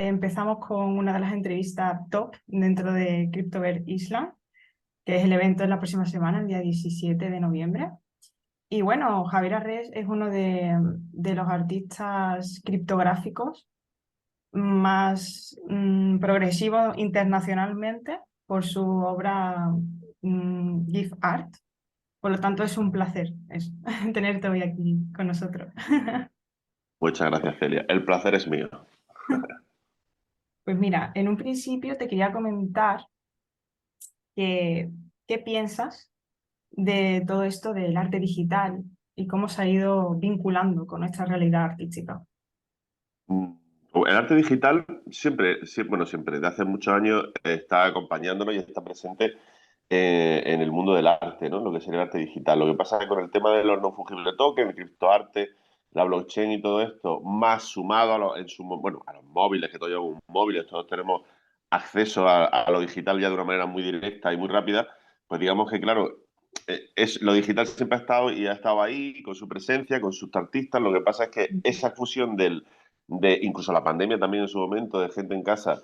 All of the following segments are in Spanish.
empezamos con una de las entrevistas top dentro de Cryptover Island, que es el evento de la próxima semana, el día 17 de noviembre. Y bueno, Javier Arrés es uno de los artistas criptográficos más progresivos internacionalmente por su obra GIF Art. Por lo tanto, es un placer tenerte hoy aquí con nosotros. Muchas gracias, Celia. El placer es mío. Pues mira, en un principio te quería comentar que, qué piensas de todo esto del arte digital y cómo se ha ido vinculando con nuestra realidad artística. Mm, El arte digital bueno, siempre, desde hace muchos años está acompañándonos y está presente en el mundo del arte, ¿no? Lo que sería el arte digital. Lo que pasa es que con el tema de los no fungibles tokens, el criptoarte, la blockchain y todo esto, más sumado bueno, a los móviles, que todos llevamos móviles, todos tenemos acceso a lo digital ya de una manera muy directa y muy rápida, pues digamos que, claro, lo digital siempre ha estado y ha estado ahí con su presencia, con sus artistas. Lo que pasa es que esa fusión de incluso la pandemia también en su momento, de gente en casa,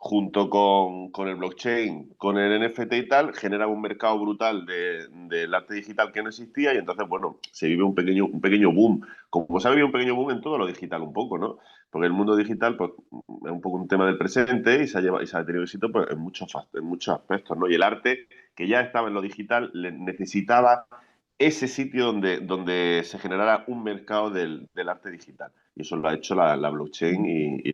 junto con el blockchain, con el NFT y tal, genera un mercado brutal del arte digital que no existía y entonces, bueno, se vive un pequeño boom. Como se ha vivido un pequeño boom en todo lo digital un poco, ¿no? Porque el mundo digital, pues, es un poco un tema del presente y se ha tenido éxito pues, en muchos aspectos, ¿no? Y el arte, que ya estaba en lo digital, necesitaba ese sitio donde se generara un mercado del arte digital. Y eso lo ha hecho la blockchain y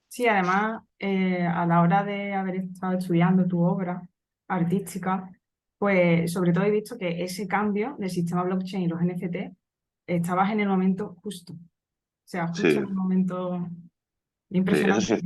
Sí, además, a la hora de haber estado estudiando tu obra artística, pues sobre todo he visto que ese cambio del sistema blockchain y los NFT estabas en el momento justo, o sea, justo en sí, el momento sí, eso impresionante. sí.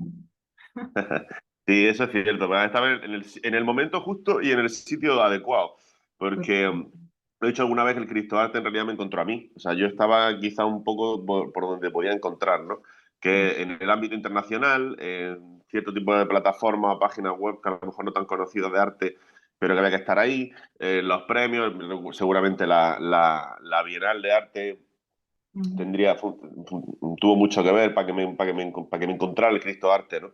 Sí, eso es cierto. Estaba en el momento justo y en el sitio adecuado. Pues, Porque lo he dicho alguna vez, el Cristo Arte en realidad me encontró a mí. O sea, yo estaba quizá un poco por donde podía encontrar, ¿no? Que en el ámbito internacional, en cierto tipo de plataformas o páginas web que a lo mejor no tan conocidas de arte, pero que había que estar ahí, los premios, seguramente la Bienal de Arte tuvo mucho que ver para que me encontrara el Cristo Arte, ¿no?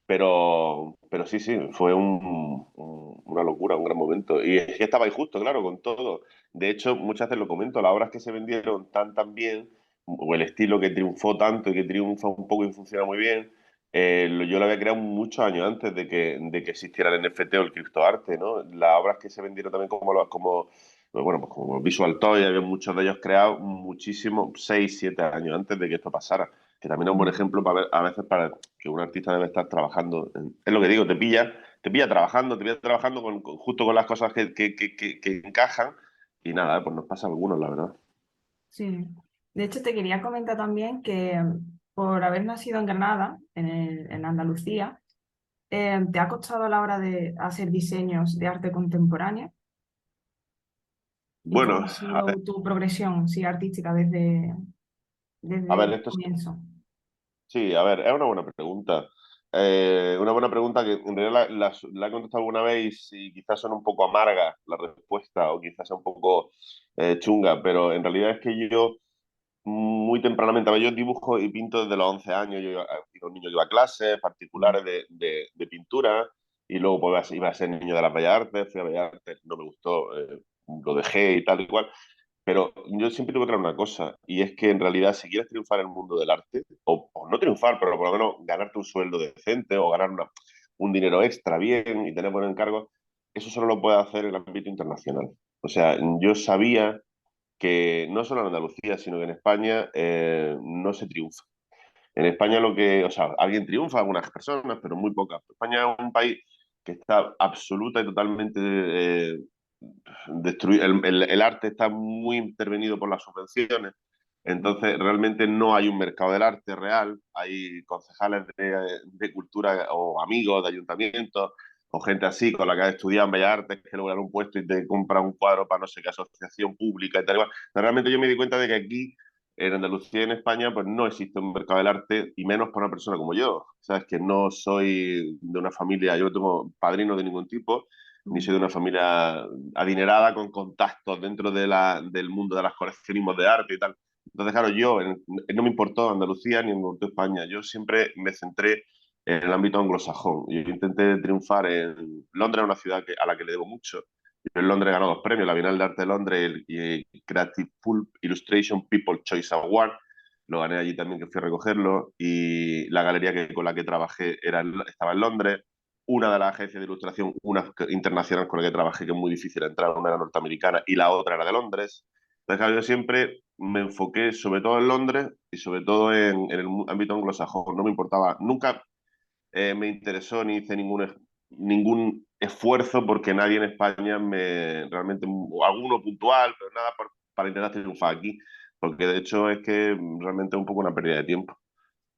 Pero sí, sí, fue una locura, un gran momento. Y es que estaba ahí justo, claro, con todo. De hecho, muchas veces lo comento, las obras que se vendieron tan bien, o el estilo que triunfó tanto y que triunfa un poco y funciona muy bien, yo lo había creado muchos años antes de que existiera el NFT o el criptoarte, ¿no? Las obras que se vendieron también bueno, pues como Visual Toy, había muchos de ellos creados muchísimo, 6 7 años antes de que esto pasara, que también es un buen ejemplo para ver, a veces para que un artista debe estar trabajando. Es lo que digo, te pilla trabajando justo con las cosas que encajan y nada, pues nos pasa a algunos, la verdad. sí. De hecho, te quería comentar también que por haber nacido en Granada, en Andalucía, ¿te ha costado a la hora de hacer diseños de arte contemporáneo? ¿Y cómo Bueno, ha sido tu progresión, sí, artística desde a ver, el esto comienzo? sí, a ver, es una buena pregunta. Una buena pregunta que en realidad la he contestado alguna vez y quizás son un poco amarga la respuesta o quizás sea un poco chunga, pero en realidad es que yo muy tempranamente, a ver, yo dibujo y pinto desde los 11 años. Era un niño que iba a clases particulares de pintura y luego pues, iba a ser niño de las Bellas Artes, fui a Bellas Artes, no me gustó, lo dejé y tal y cual. Pero yo siempre tengo que traer una cosa, y es que en realidad si quieres triunfar en el mundo del arte, o no triunfar, pero por lo menos ganarte un sueldo decente o ganar un dinero extra bien y tener buenos encargos, eso solo lo puedes hacer en el ámbito internacional. O sea, yo sabía que no solo en Andalucía, sino que en España no se triunfa. En España o sea, alguien triunfa, algunas personas, pero muy pocas. España es un país que está absoluta y totalmente destruido. El arte está muy intervenido por las subvenciones, entonces realmente no hay un mercado del arte real. Hay concejales de cultura o amigos de ayuntamientos o gente así con la que has estudiado en Bellas Artes que luego dan un puesto y te compra un cuadro para no sé qué asociación pública y tal. Igual. Pero realmente yo me di cuenta de que aquí en Andalucía y en España pues no existe un mercado del arte y menos para una persona como yo. Sabes que no soy de una familia, yo no tengo padrino de ningún tipo, ni soy de una familia adinerada con contactos dentro del mundo de las coleccionismos de arte y tal. Entonces, claro, no me importó Andalucía ni me importó España. Yo siempre me centré en el ámbito anglosajón. Yo intenté triunfar en Londres, una ciudad a la que le debo mucho. Yo en Londres he ganado 2 premios, la Bienal de Arte de Londres y el Creative Illustration People Choice Award. Lo gané allí también, que fui a recogerlo. Y la galería con la que trabajé estaba en Londres. Una de las agencias de ilustración, una internacional con la que trabajé, que es muy difícil entrar, una era norteamericana y la otra era de Londres. Entonces, claro, yo siempre me enfoqué sobre todo en Londres y sobre todo en el ámbito anglosajón. No me importaba, nunca me interesó ni hice ningún esfuerzo porque nadie en España realmente, alguno puntual, pero nada para intentar triunfar aquí, porque de hecho es que realmente es un poco una pérdida de tiempo.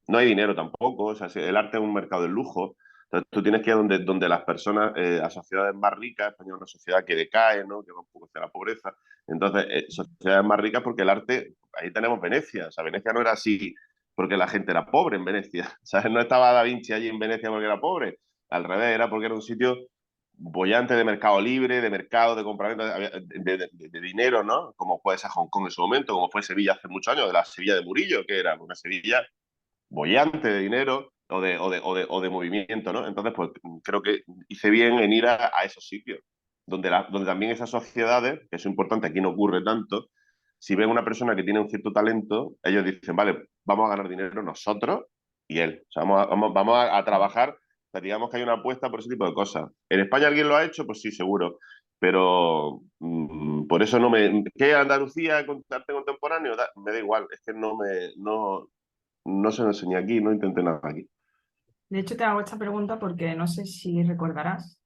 No hay dinero tampoco, o sea, el arte es un mercado de lujo. Entonces, tú tienes que ir donde las personas, a sociedades más ricas. España es una sociedad que decae, ¿no? Que va un poco hacia la pobreza. Entonces, sociedades más ricas porque el arte, ahí tenemos Venecia. O sea, Venecia no era así porque la gente era pobre en Venecia. O sea, no estaba Da Vinci allí en Venecia porque era pobre. Al revés, era porque era un sitio bollante de mercado libre, de mercado, de compraventa, de dinero, ¿no? Como puede ser Hong Kong en su momento, como fue Sevilla hace muchos años, de la Sevilla de Murillo, que era una Sevilla bollante de dinero o de movimiento, ¿no? Entonces, pues creo que hice bien en ir a esos sitios, donde también esas sociedades, que es importante, aquí no ocurre tanto, si ven una persona que tiene un cierto talento, ellos dicen, vale, vamos a ganar dinero nosotros y él. O sea, vamos a trabajar, o sea, digamos que hay una apuesta por ese tipo de cosas. ¿En España alguien lo ha hecho? Pues sí, seguro. Pero por eso no me... ¿Qué Andalucía, arte contemporáneo? Me da igual, es que no se lo enseñé aquí, no intenté nada aquí. De hecho, te hago esta pregunta porque no sé si recordarás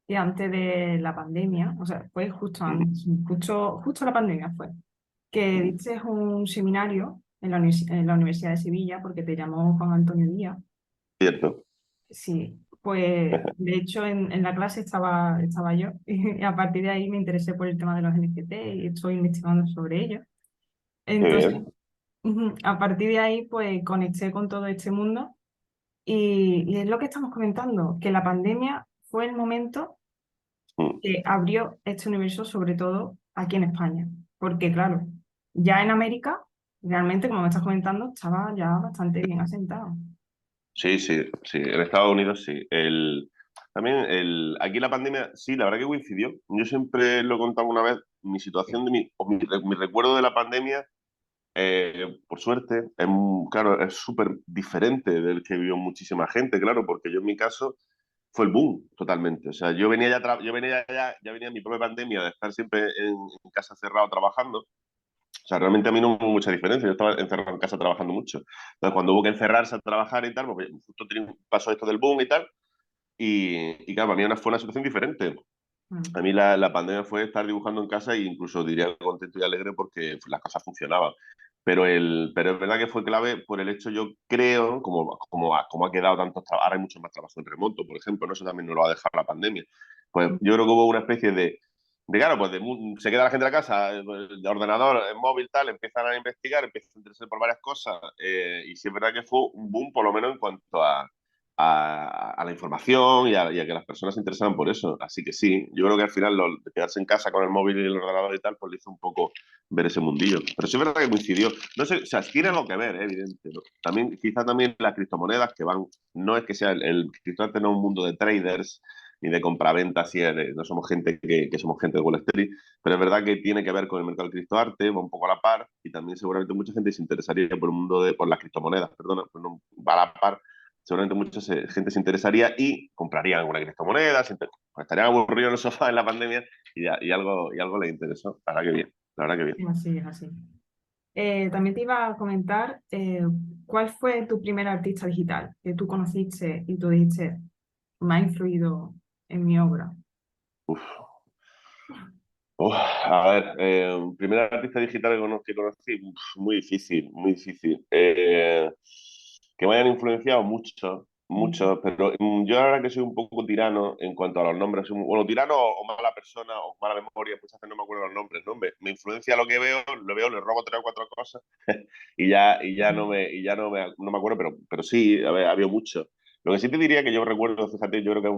que antes de la pandemia, o sea, fue justo Ujú, antes, justo la pandemia fue, que ujú. diste un seminario en la Universidad de Sevilla porque te llamó Juan Antonio Díaz. Cierto. Sí, pues de hecho en la clase estaba yo y a partir de ahí me interesé por el tema de los NFT y estoy investigando sobre ello. Qué Entonces, bien. a partir de ahí pues conecté con todo este mundo y es lo que estamos comentando, que la pandemia fue el momento Mm. que abrió este universo, sobre todo aquí en España. Porque claro, ya en América, realmente, como me estás comentando, estaba ya bastante bien asentado. Sí, sí, sí. En Estados Unidos sí. También aquí la pandemia, sí, la verdad que coincidió. Yo siempre lo he contado una vez, mi situación mi recuerdo de la pandemia, por suerte, claro, es súper diferente del que vivió muchísima gente, claro, porque yo en mi caso fue el boom totalmente. O sea, ya venía mi propia pandemia de estar siempre en casa cerrado trabajando. O sea, realmente a mí no hubo mucha diferencia. Yo estaba encerrado en casa trabajando mucho. Entonces, cuando hubo que encerrarse a trabajar y tal, pues justo pasó esto del boom y tal. Y claro, para mí fue una situación diferente. A Mm. mí la pandemia fue estar dibujando en casa e incluso diría contento y alegre porque las cosas funcionaban. Pero es verdad que fue clave por el hecho, yo creo, como ha quedado ahora hay mucho más trabajo en remoto, por ejemplo, ¿no? Eso también nos lo ha dejado la pandemia. Pues yo creo que hubo una especie claro, pues se queda la gente en la casa, de ordenador, móvil, tal, empiezan a investigar, empiezan a interesarse por varias cosas, y sí es verdad que fue un boom, por lo menos en cuanto a la información y a que las personas se interesaban por eso. Así que sí, yo creo que al final de quedarse en casa con el móvil y el ordenador y tal, pues le hizo un poco ver ese mundillo. Pero sí es verdad que coincidió. No sé, o sea, tiene algo que ver, evidente, ¿no? También, quizá también las criptomonedas que van, no es que sea el criptoarte no es un mundo de traders ni de compraventa, así, no somos gente que somos gente de Wall Street, pero es verdad que tiene que ver con el mercado del criptoarte, va un poco a la par, y también seguramente mucha gente se interesaría por el mundo por las criptomonedas, perdona, pues no, va a la par. Seguramente mucha gente se interesaría y compraría alguna criptomoneda, pues estarían aburridos en el sofá en la pandemia y algo les interesó. La verdad que bien, la verdad que bien. Es así, es así. También te iba a comentar cuál fue tu primer artista digital que tú conociste y tú dijiste, me ha influido en mi obra. A ver, primer artista digital que conocí, muy difícil, muy difícil. Que me hayan influenciado mucho, mucho, pero yo la verdad que soy un poco tirano en cuanto a los nombres. Bueno, tirano o mala persona o mala memoria, muchas veces no me acuerdo los nombres, ¿no? Me influencia lo que veo, le robo tres o cuatro cosas y ya no me acuerdo, pero sí, a ver, había mucho. Lo que sí te diría que yo recuerdo, fíjate, yo creo que es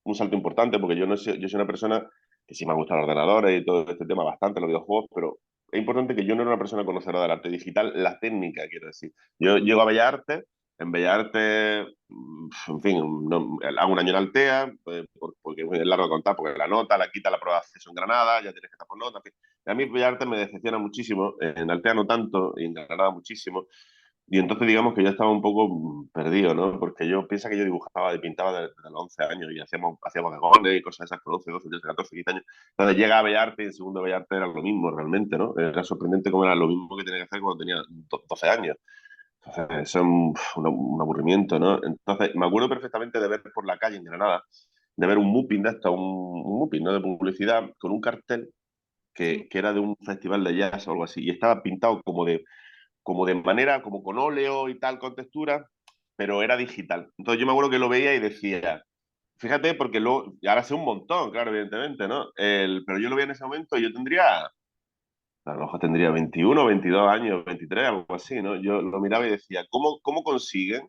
un salto importante, porque yo no sé, yo soy una persona que sí me gustan los ordenadores y todo este tema bastante, los videojuegos, pero es importante que yo no era una persona conocedora del arte digital, la técnica, quiero decir. Yo llego a Bellas Artes, en Bellas Artes, en fin, hago un año en Altea, porque es muy largo de contar, porque la nota, la quita la prueba de acceso en Granada, ya tienes que estar por nota, en fin. A mí Bellas Artes me decepciona muchísimo, en Altea no tanto, y en Granada muchísimo. Y entonces digamos que yo estaba un poco perdido, ¿no? Porque yo piensa que yo dibujaba y pintaba desde los 11 años y hacíamos bodegones y cosas esas con 11, 12, 13, 14, 15 años. Entonces llega a Bellarte y en segundo de Bellarte era lo mismo realmente, ¿no? Era sorprendente cómo era lo mismo que tenía que hacer cuando tenía 12 años. Entonces, eso es un aburrimiento, ¿no? Entonces, me acuerdo perfectamente de ver por la calle en Granada, de ver un mupping de esto, un mupping, ¿no? De publicidad con un cartel Sí. que era de un festival de jazz o algo así, y estaba pintado como de manera, como con óleo y tal, con textura, pero era digital. Entonces yo me acuerdo que lo veía y decía, fíjate, porque luego, y ahora sé un montón, claro, evidentemente, ¿no? Pero yo lo veía en ese momento y yo tendría, a lo mejor tendría 21, 22 años, 23, algo así, ¿no? Yo lo miraba y decía, ¿cómo consiguen?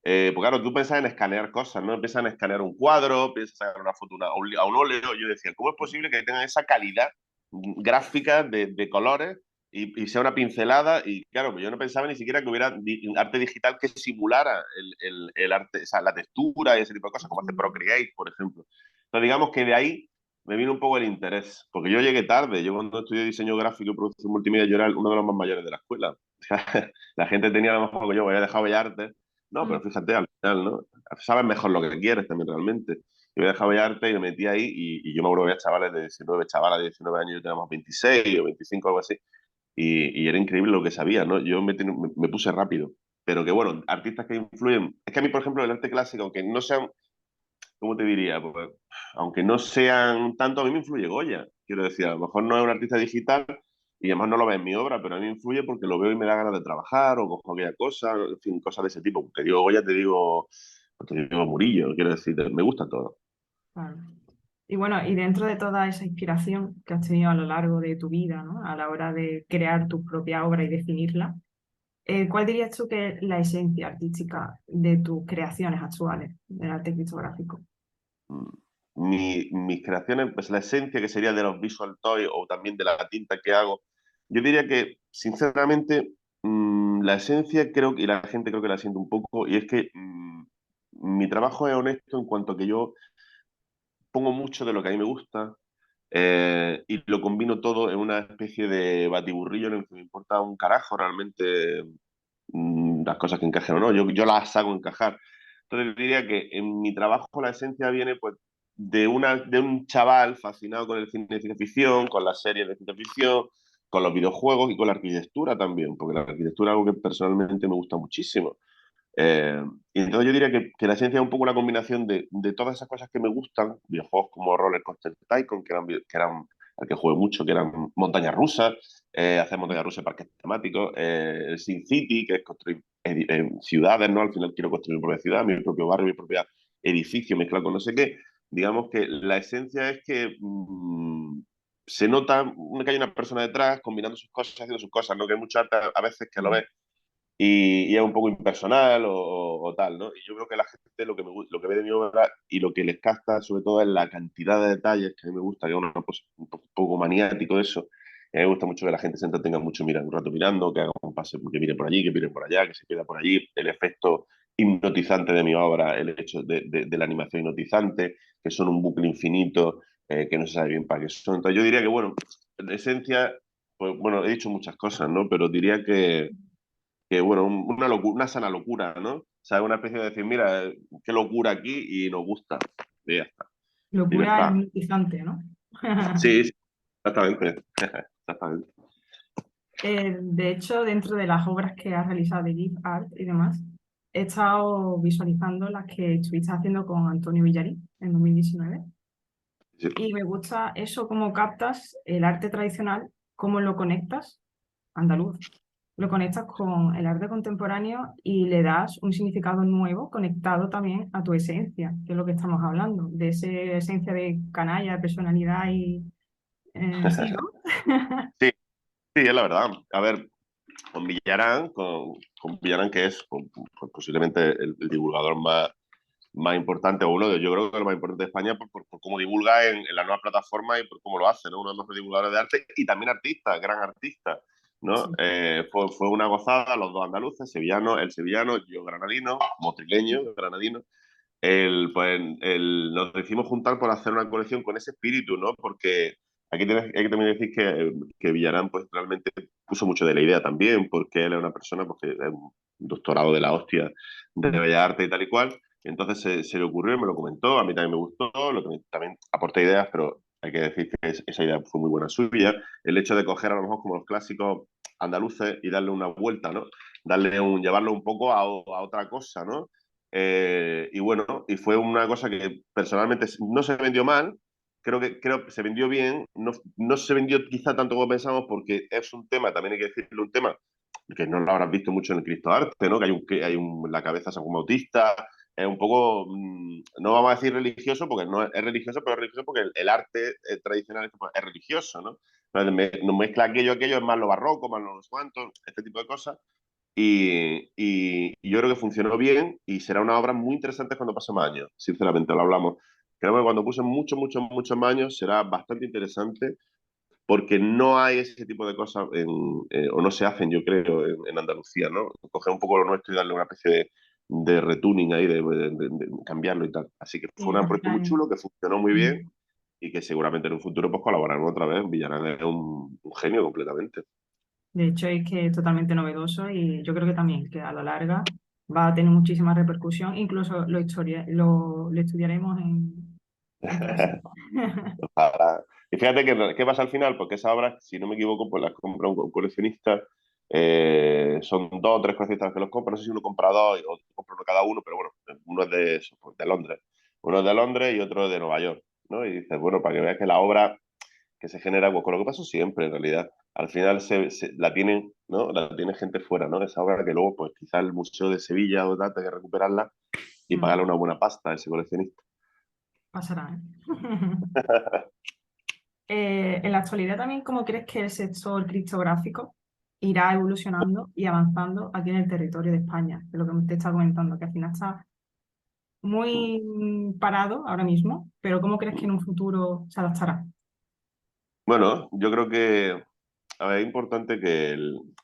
Pues claro, tú piensas en escanear cosas, ¿no? Piensas en escanear un cuadro, piensas en sacar una foto a un óleo. Yo decía, ¿cómo es posible que tengan esa calidad gráfica de colores y sea una pincelada? Y claro, pues yo no pensaba ni siquiera que hubiera arte digital que simulara el arte, o sea, la textura y ese tipo de cosas, como hace Procreate, por ejemplo. Entonces, digamos que de ahí me vino un poco el interés, porque yo llegué tarde. Yo cuando estudié diseño gráfico y producción multimedia, yo era uno de los más mayores de la escuela. La gente tenía a lo mejor que yo, había dejado Bellas Artes. No, pero fíjate, al final, ¿no? Sabes mejor lo que quieres también realmente. Yo me dejaba ya arte y me metí ahí y yo me acuerdo que había chavales de 19, chavalas de 19 años, yo teníamos 26 o 25, algo así, y era increíble lo que sabía, ¿no? Yo me puse rápido. Pero que bueno, artistas que influyen. Es que a mí, por ejemplo, el arte clásico, aunque no sean, ¿cómo te diría? Pues, aunque no sean tanto, a mí me influye Goya. Quiero decir, a lo mejor no es un artista digital y además no lo ve en mi obra, pero a mí me influye porque lo veo y me da ganas de trabajar o cojo aquella cosa, en fin, cosas de ese tipo. Te digo Goya, te digo Murillo, quiero decir, me gusta todo. Claro. Y bueno, y dentro de toda esa inspiración que has tenido a lo largo de tu vida, ¿no? A la hora de crear tu propia obra y definirla, ¿cuál dirías tú que es la esencia artística de tus creaciones actuales del arte criptográfico? Mm. Mis creaciones, pues la esencia que sería de los visual toys o también de la tinta que hago, yo diría que, sinceramente, la esencia creo que, y la gente creo que la siente un poco, y es que mi trabajo es honesto en cuanto a que yo pongo mucho de lo que a mí me gusta y lo combino todo en una especie de batiburrillo en el que me importa un carajo realmente las cosas que encajen o no, yo las hago encajar. Entonces diría que en mi trabajo la esencia viene pues de un chaval fascinado con el cine de ciencia ficción, con las series de ciencia ficción, con los videojuegos y con la arquitectura también, porque la arquitectura es algo que personalmente me gusta muchísimo. Eh, y entonces yo diría que la esencia es un poco una combinación de todas esas cosas que me gustan, videojuegos como Roller Coaster Tycoon, que eran al que jugué mucho, que eran montañas rusas, hacer montañas rusas en parques temáticos, el Sin City, que es construir ciudades, ¿no? Al final quiero construir mi propia ciudad, mi propio barrio, mi propio edificio mezclado con no sé qué. Digamos que la esencia es que se nota que hay una persona detrás combinando sus cosas, haciendo sus cosas, ¿no? Que hay mucho arte a veces que lo ves y es un poco impersonal o tal, ¿no? Y yo creo que la gente lo que ve de mi obra y lo que les capta sobre todo es la cantidad de detalles que a mí me gusta, que es una cosa un poco maniático eso. A mí me gusta mucho que la gente se entretenga mucho un rato mirando, que haga un pase, que mire por allí, que mire por allá, que se quede por allí. El efecto hipnotizante de mi obra, el hecho de la animación hipnotizante, que son un bucle infinito, que no se sabe bien para qué son. Entonces yo diría que, bueno, en esencia, pues bueno, he dicho muchas cosas, ¿no? Pero diría que bueno, una locura, una sana locura, ¿no? O sea, una especie de decir, mira, qué locura aquí y nos gusta. Y ya está. Locura Libertad. hipnotizante, ¿no? Sí, sí, exactamente. Exactamente. De hecho, dentro de las obras que has realizado de GIF Art y demás, he estado visualizando las que estuviste haciendo con Antonio Villarí en 2019 Sí. y me gusta eso, cómo captas el arte tradicional, cómo lo conectas, andaluz, lo conectas con el arte contemporáneo y le das un significado nuevo conectado también a tu esencia, que es lo que estamos hablando, de esa esencia de canalla, de personalidad y sí, ¿no? Sí, sí, es la verdad. A ver, con Villarán, que es posiblemente el divulgador más más importantes, o uno de, yo creo que lo más importante de España por cómo divulga en la nueva plataforma y por cómo lo hace, ¿no? Uno de los mejores divulgadores de arte y también artista, gran artista, ¿no? Sí. Fue una gozada, los dos andaluces, sevillano, el sevillano, yo granadino, motrileño, granadino. Nos decidimos juntar por hacer una colección con ese espíritu, ¿no? Porque hay que también decir que Villarán pues realmente puso mucho de la idea también, porque él es una persona pues, que es un doctorado de la hostia de Mm. Bellas Artes y tal y cual. Y entonces se le ocurrió, me lo comentó, a mí también me gustó, también aporté ideas, pero hay que decir que esa idea fue muy buena suya. El hecho de coger a lo mejor como los clásicos andaluces y darle una vuelta, ¿no? Llevarlo un poco a otra cosa, ¿no? Y bueno, y fue una cosa que personalmente no se vendió mal, creo que se vendió bien, no se vendió quizá tanto como pensamos porque es un tema, también hay que decirlo, un tema que no lo habrás visto mucho en el Cristo Arte, ¿no? La cabeza de San Juan Bautista, es un poco, no vamos a decir religioso, porque no es religioso, pero es religioso porque el arte tradicional es religioso, ¿no? Nos mezcla aquello es más lo barroco, más los cuantos, este tipo de cosas. Y yo creo que funcionó bien y será una obra muy interesante cuando pase más años, sinceramente, lo hablamos. Creo que cuando puse muchos más años será bastante interesante porque no hay ese tipo de cosas o no se hacen, yo creo, en Andalucía, ¿no? Coger un poco lo nuestro y darle una especie de retuning ahí, de cambiarlo y tal. Así que fue Sí, un proyecto muy chulo que funcionó muy bien mm. y que seguramente en un futuro pues colaboraremos otra vez. Villarán es un genio completamente. De hecho, es que es totalmente novedoso y yo creo que también que a la larga va a tener muchísima repercusión. Incluso lo estudiaremos en clase. Y fíjate que, ¿qué pasa al final? Porque esa obra, si no me equivoco, pues las compra un coleccionista. Son dos o tres coleccionistas que los compran. No sé si uno compra dos o compra uno cada uno, pero bueno, uno es de, eso, pues, de Londres. Uno es de Londres y otro es de Nueva York, ¿no? Y dices, bueno, para que veas que la obra que se genera, pues con lo que pasó siempre, en realidad, al final la tienen, ¿no? La tiene gente fuera, ¿no? Esa obra que luego, pues quizá el Museo de Sevilla o tal, tenga que recuperarla y Mm, pagarle una buena pasta a ese coleccionista. pasará, ¿eh? En la actualidad también, ¿cómo crees que el sector criptográfico irá evolucionando y avanzando aquí en el territorio de España? De lo que te estaba comentando, que al final está muy parado ahora mismo, pero ¿cómo crees que en un futuro se adaptará? Bueno, yo creo que a ver, es importante que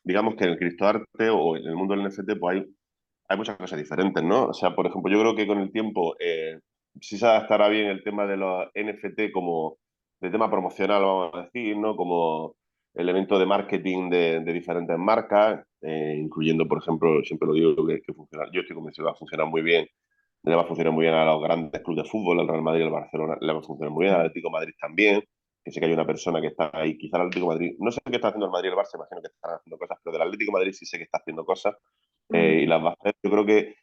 digamos que en el criptoarte o en el mundo del NFT pues hay muchas cosas diferentes, ¿no? O sea, por ejemplo, yo creo que con el tiempo sí se adaptará bien el tema de los NFT como de tema promocional, vamos a decir, ¿no? Como elemento de marketing de diferentes marcas, incluyendo, por ejemplo, siempre lo digo que funciona, yo estoy convencido que va a funcionar muy bien, le va a funcionar muy bien a los grandes clubes de fútbol, al Real Madrid, al Barcelona, le va a funcionar muy bien, al Atlético de Madrid también, que sé que hay una persona que está ahí, quizá el Atlético de Madrid, no sé qué está haciendo el Madrid y el Barça, imagino que están haciendo cosas, pero del Atlético de Madrid sí sé que está haciendo cosas y Mm, las va a hacer. Yo creo que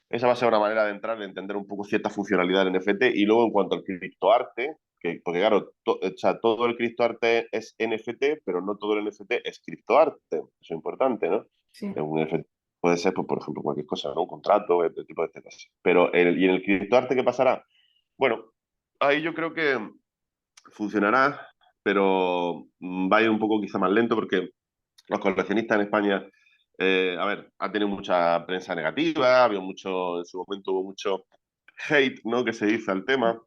esa va a ser una manera de entrar, de entender un poco cierta funcionalidad del NFT. Y luego, en cuanto al criptoarte, porque claro, o sea, todo el criptoarte es NFT, pero no todo el NFT es criptoarte. Eso es importante, ¿no? sí. Un NFT puede ser, pues, por ejemplo, cualquier cosa, ¿no? Un contrato, este tipo de cosas. Pero ¿y en el criptoarte qué pasará? Bueno, ahí yo creo que funcionará, pero va a ir un poco quizá más lento porque los coleccionistas en España, a ver, ha tenido mucha prensa negativa, había mucho, en su momento hubo mucho hate, ¿no? Que se hizo al tema.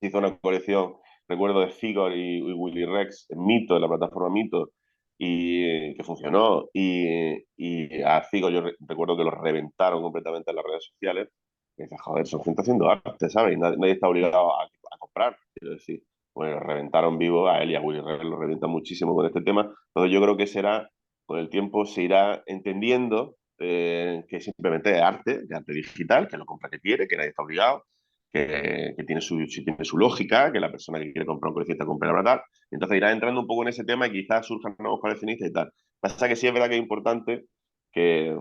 Se hizo una colección, recuerdo, de Figor y Willy Rex, en Mito, en la plataforma Mito, y que funcionó. Y a Figor yo recuerdo que lo reventaron completamente en las redes sociales. Y dices, joder, son gente haciendo arte, ¿sabes? Y nadie está obligado a comprar, quiero decir. Bueno, reventaron vivo a él y a Willy Rex, lo revientan muchísimo con este tema. Entonces yo creo que será, con el tiempo se irá entendiendo que simplemente es arte, de arte digital, que lo compra que quiere, que nadie está obligado, que tiene su lógica, que la persona que quiere comprar un coleccionista compre la verdad. Entonces irá entrando un poco en ese tema y quizás surjan nuevos coleccionistas y tal. Pasa que sí es verdad que es importante que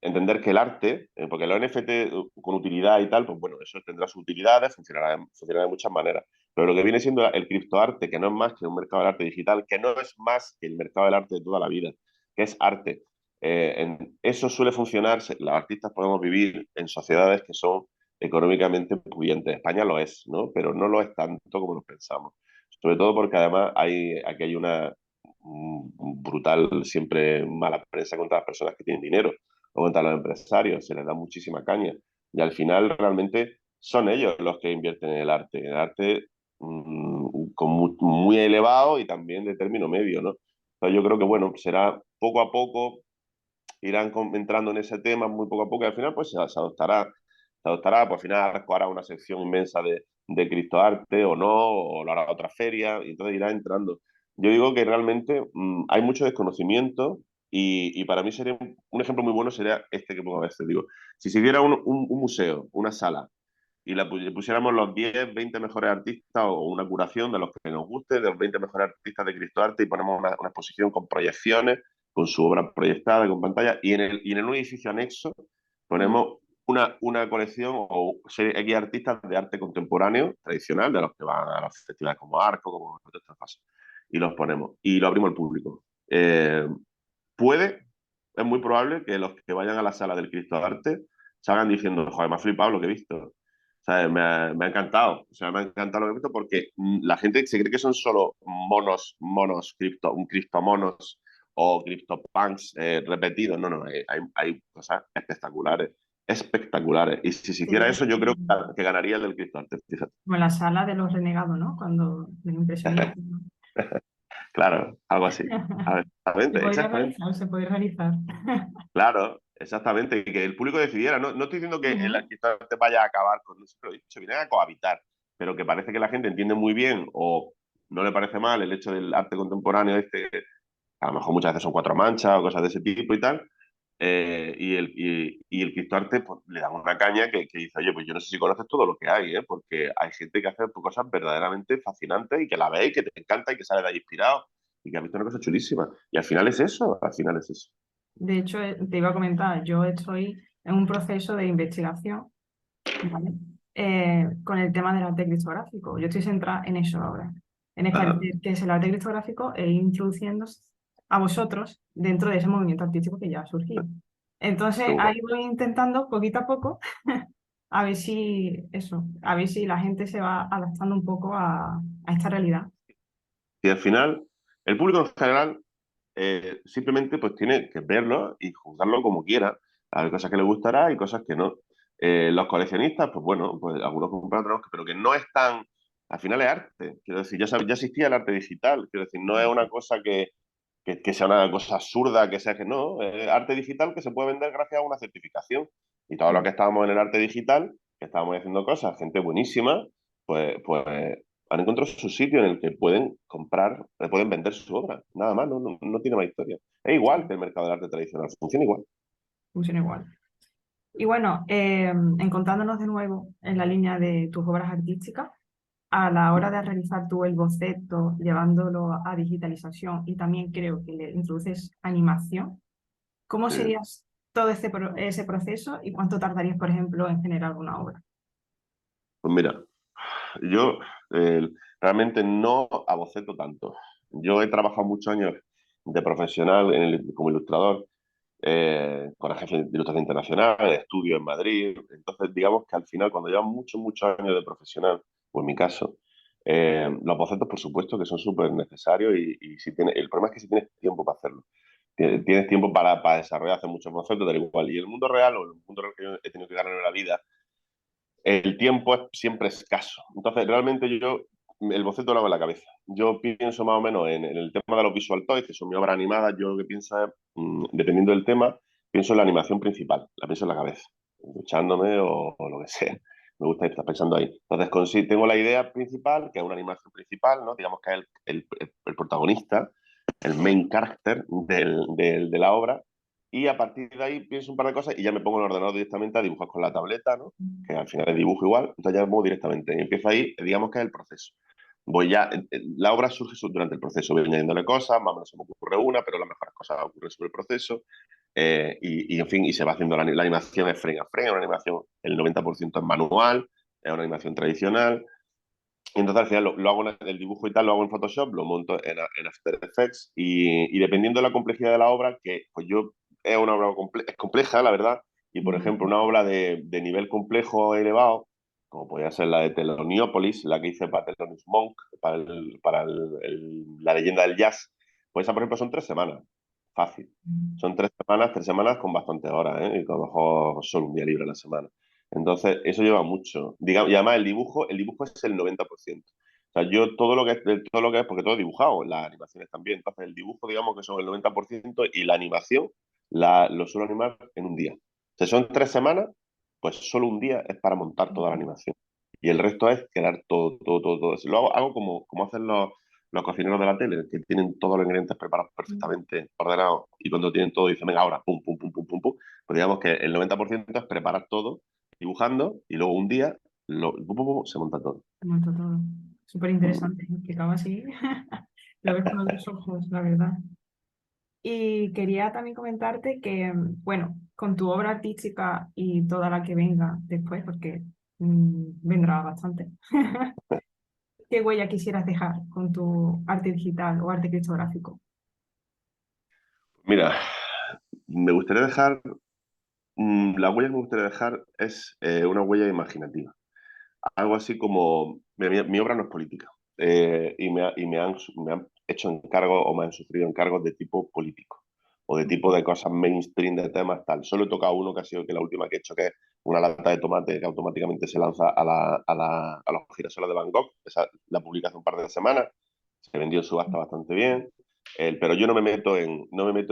entender que el arte, porque los NFT con utilidad y tal, pues bueno, eso tendrá sus utilidades, funcionará de muchas maneras. Pero lo que viene siendo el criptoarte, que no es más que un mercado del arte digital, que no es más que el mercado del arte de toda la vida, que es arte. Eso suele funcionar, los artistas podemos vivir en sociedades que son económicamente pudiente. España lo es, ¿no? Pero no lo es tanto como nos pensamos. Sobre todo porque además aquí hay una brutal, siempre mala prensa contra las personas que tienen dinero o contra los empresarios. Se les da muchísima caña. Y al final realmente son ellos los que invierten en el arte con muy elevado y también de término medio, ¿no? Entonces yo creo que, bueno, será poco a poco, irán entrando en ese tema muy poco a poco y al final pues se adoptará, pues al final Arco hará una sección inmensa de criptoarte o no, o lo hará otra feria, y entonces irá entrando. Yo digo que realmente hay mucho desconocimiento y para mí sería un ejemplo muy bueno sería este que pongo a veces. Digo, si se hiciera un museo, una sala, y le pusiéramos los 10 20 mejores artistas o una curación de los que nos guste, de los 20 mejores artistas de criptoarte y ponemos una exposición con proyecciones, con su obra proyectada, con pantalla, y en un edificio anexo Mm. ponemos una colección o serie X artistas de arte contemporáneo tradicional, de los que van a las festivales como Arco, como otras cosas, y los ponemos y lo abrimos al público. Puede, es muy probable que los que vayan a la sala del Cristo de Arte salgan diciendo, joder, me ha flipado lo que he visto. O sea, me ha encantado. O sea, me ha encantado lo que he visto porque la gente se cree que son solo criptomonos o criptopunks repetidos. No, no, hay cosas espectaculares, espectaculares. Y si se hiciera Sería eso, yo creo que ganaría el del Cristo de Arte, fíjate. como la sala de los renegados, ¿no? Cuando los impresionistas. Claro, algo así. Se Exactamente, podría exactamente. realizar, se podría realizar. Claro, exactamente, y que el público decidiera. No, no estoy diciendo que el Ujú. artista te vaya a acabar con eso, pero se vienen a cohabitar, pero que parece que la gente entiende muy bien o no le parece mal el hecho del arte contemporáneo este, a lo mejor muchas veces son cuatro manchas o cosas de ese tipo y tal, y el criptoarte pues, le da una caña que dice, oye, pues yo no sé si conoces todo lo que hay, ¿eh? Porque hay gente que hace cosas verdaderamente fascinantes y que la ve y que te encanta y que sale de ahí inspirado y que ha visto una cosa chulísima. Y al final es eso, al final es eso. De hecho, te iba a comentar, yo estoy en un proceso de investigación, ¿vale? Con el tema del arte criptográfico. Yo estoy centrada en eso ahora, en Ajá. esclarecer qué es el arte criptográfico e introduciendo a vosotros dentro de ese movimiento artístico que ya ha surgido. Qué Entonces, guay. ahí voy intentando poquito a poco a ver si eso, a ver si la gente se va adaptando un poco a esta realidad. Y al final, el público en general simplemente pues tiene que verlo y juzgarlo como quiera. Hay cosas que le gustará y cosas que no. Los coleccionistas, pues bueno, pues algunos compran otros, pero que no es tan... Al final es arte. Quiero decir, ya existía el arte digital. Quiero decir, no es una cosa que sea una cosa absurda, que sea que no. Es arte digital que se puede vender gracias a una certificación. Y todos los que estábamos en el arte digital, que estábamos haciendo cosas, gente buenísima, pues han encontrado su sitio en el que pueden comprar, pueden vender su obra. Nada más, no tiene más historia. Es igual que el mercado del arte tradicional, funciona igual. Funciona igual. Y bueno, encontrándonos de nuevo en la línea de tus obras artísticas, a la hora de realizar tú el boceto, llevándolo a digitalización y también creo que le introduces animación, ¿cómo Sí. serías todo ese proceso y cuánto tardarías, por ejemplo, en generar una obra? Pues mira, yo eh, realmente no aboceto tanto. Yo he trabajado muchos años de profesional como ilustrador con agencias de ilustración internacional, estudio en Madrid. Entonces, digamos que al final, cuando llevas muchos años de profesional, o en mi caso, los bocetos, por supuesto, que son súper necesarios y si el problema es que si tienes tiempo para hacerlo. Tienes tiempo para desarrollar, hacer muchos bocetos, da igual. Y el mundo real, o el mundo real que yo he tenido que ganar en la vida, el tiempo es siempre escaso. Entonces, realmente yo el boceto lo hago en la cabeza. Yo pienso más o menos en el tema de los visual toys, que son mi obra animada. Yo lo que pienso es, dependiendo del tema, pienso en la animación principal, la pienso en la cabeza, duchándome o lo que sea. Me gusta estar pensando ahí. Entonces, tengo la idea principal, que es una animación principal, ¿no? Digamos que es el protagonista, el main character de la obra, y a partir de ahí pienso un par de cosas y ya me pongo en el ordenador directamente a dibujar con la tableta, ¿no? Que al final es dibujo igual, entonces ya me muevo directamente y empiezo ahí, digamos que es el proceso. La obra surge durante el proceso, voy añadiéndole cosas, más o menos se me ocurre una, pero las mejores cosas ocurren sobre el proceso, en fin, y se va haciendo la animación es frame a frame, una animación, el 90% es manual, es una animación tradicional, y entonces al final lo hago el dibujo y tal, lo hago en Photoshop, lo monto en After Effects y dependiendo de la complejidad de la obra, que pues yo es una obra es compleja, la verdad, y por ejemplo una obra de nivel complejo elevado, como podría ser la de Thelonious, la que hice para Thelonious Monk, la leyenda del jazz, pues esa por ejemplo son 3 semanas, fácil. Son 3 semanas con bastantes horas, ¿eh? Y que a lo mejor solo un día libre a la semana. Entonces, eso lleva mucho. Digamos, y además el dibujo es el 90%. O sea, yo todo lo que es, porque todo es dibujado, las animaciones también. Entonces, el dibujo, digamos que son el 90% y la animación lo suelo animar en un día. O sea, son 3 semanas, pues solo un día es para montar toda la animación. Y el resto es crear todo, todo, todo, todo. Hago como hacen los cocineros de la tele, que tienen todos los ingredientes preparados perfectamente, ordenados, y cuando tienen todo dicen, venga, ahora, pum, pum, pum, pum, pum, pum. Pues digamos que el 90% es preparar todo dibujando y luego un día se monta todo. Me montó todo. Súper interesante, explicado así. Lo ves con otros ojos, la verdad. Y quería también comentarte que, bueno, con tu obra artística y toda la que venga después, porque vendrá bastante, ¿qué huella quisieras dejar con tu arte digital o arte criptográfico? Mira, me gustaría dejar, la huella que me gustaría dejar es una huella imaginativa. Algo así como, mira, mi obra no es política, me han hecho encargos o me han sufrido encargos de tipo político o de tipo de cosas mainstream, de temas tal. Solo he tocado uno que ha sido que la última que he hecho, que es una lata de tomate que automáticamente se lanza a los girasoles de Van Gogh. Esa la publiqué hace un par de semanas, se vendió en subasta bastante bien. Pero yo no me meto en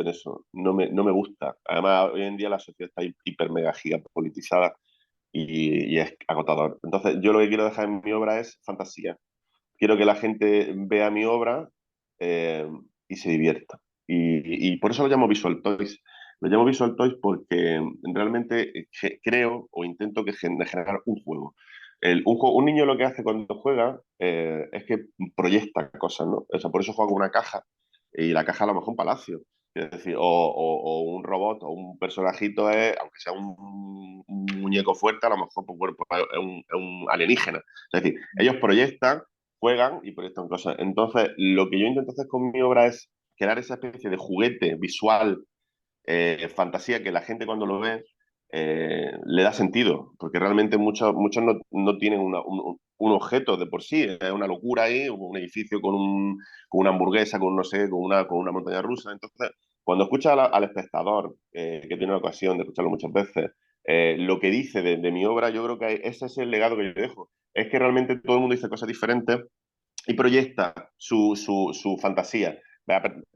eso, no me gusta. Además, hoy en día la sociedad está hiper mega giga politizada y es agotador. Entonces, yo lo que quiero dejar en mi obra es fantasía. Quiero que la gente vea mi obra eh, y se divierta. Y por eso lo llamo Visual Toys. Lo llamo Visual Toys porque realmente creo o intento generar un juego. Un niño lo que hace cuando juega es que proyecta cosas, ¿no? O sea, por eso juega con una caja y la caja a lo mejor un palacio. Es decir, o un robot o un personajito es, aunque sea un muñeco fuerte, a lo mejor por cuerpo es un alienígena. Es decir, ellos proyectan, juegan y proyectan cosas. Entonces, lo que yo intento hacer con mi obra es crear esa especie de juguete visual, fantasía, que la gente cuando lo ve le da sentido, porque realmente muchos no tienen un objeto de por sí, es una locura ahí, un edificio con una hamburguesa, con no sé, con una montaña rusa. Entonces, cuando escucha al espectador, que tiene la ocasión de escucharlo muchas veces, lo que dice de mi obra, yo creo que ese es el legado que yo dejo. Es que realmente todo el mundo dice cosas diferentes y proyecta su fantasía.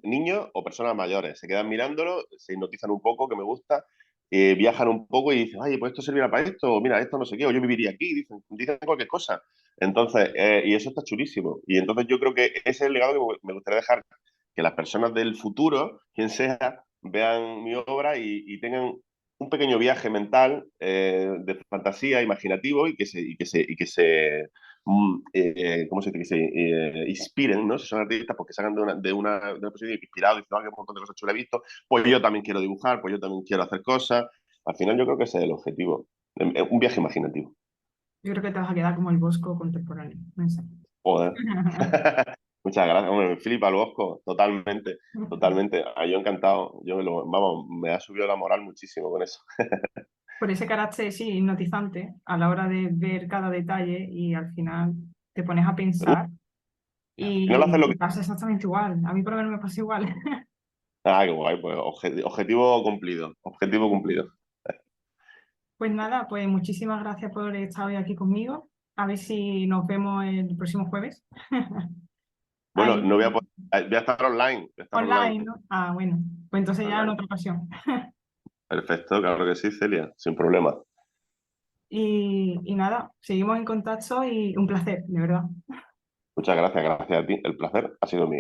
Niños o personas mayores se quedan mirándolo, se hipnotizan un poco, que me gusta, viajan un poco y dicen, oye, pues esto servirá para esto, o mira, esto no sé qué, o yo viviría aquí, dicen cualquier cosa. Entonces, y eso está chulísimo. Y entonces yo creo que ese es el legado que me gustaría dejar, que las personas del futuro, quien sea, vean mi obra y tengan un pequeño viaje mental de fantasía, imaginativo ¿cómo se dice? Que se inspiren, ¿no? Si son artistas, porque se hagan de una posición inspirados y dicen, ah, qué montón de cosas chulas he visto, pues yo también quiero dibujar, pues yo también quiero hacer cosas. Al final yo creo que ese es el objetivo, un viaje imaginativo. Yo creo que te vas a quedar como el Bosco contemporáneo. No sé. Joder. Muchas gracias. Hombre, me flipa el Bosco, totalmente, totalmente. Yo encantado. Vamos, me ha subido la moral muchísimo con eso. Por ese carácter, sí, hipnotizante a la hora de ver cada detalle y al final te pones a pensar Al final haces y lo te que... pasa exactamente igual. A mí por lo menos me pasa igual. Ah, qué guay, pues objetivo cumplido, objetivo cumplido. Pues nada, pues muchísimas gracias por estar hoy aquí conmigo. A ver si nos vemos el próximo jueves. Bueno, Ahí, no voy a estar online, voy a estar online. online, ¿no? Ah, bueno, pues entonces ya en Online. otra ocasión. Perfecto, claro que sí, Celia, sin problema. Y nada, seguimos en contacto y un placer, de verdad. Muchas gracias, gracias a ti. El placer ha sido mío.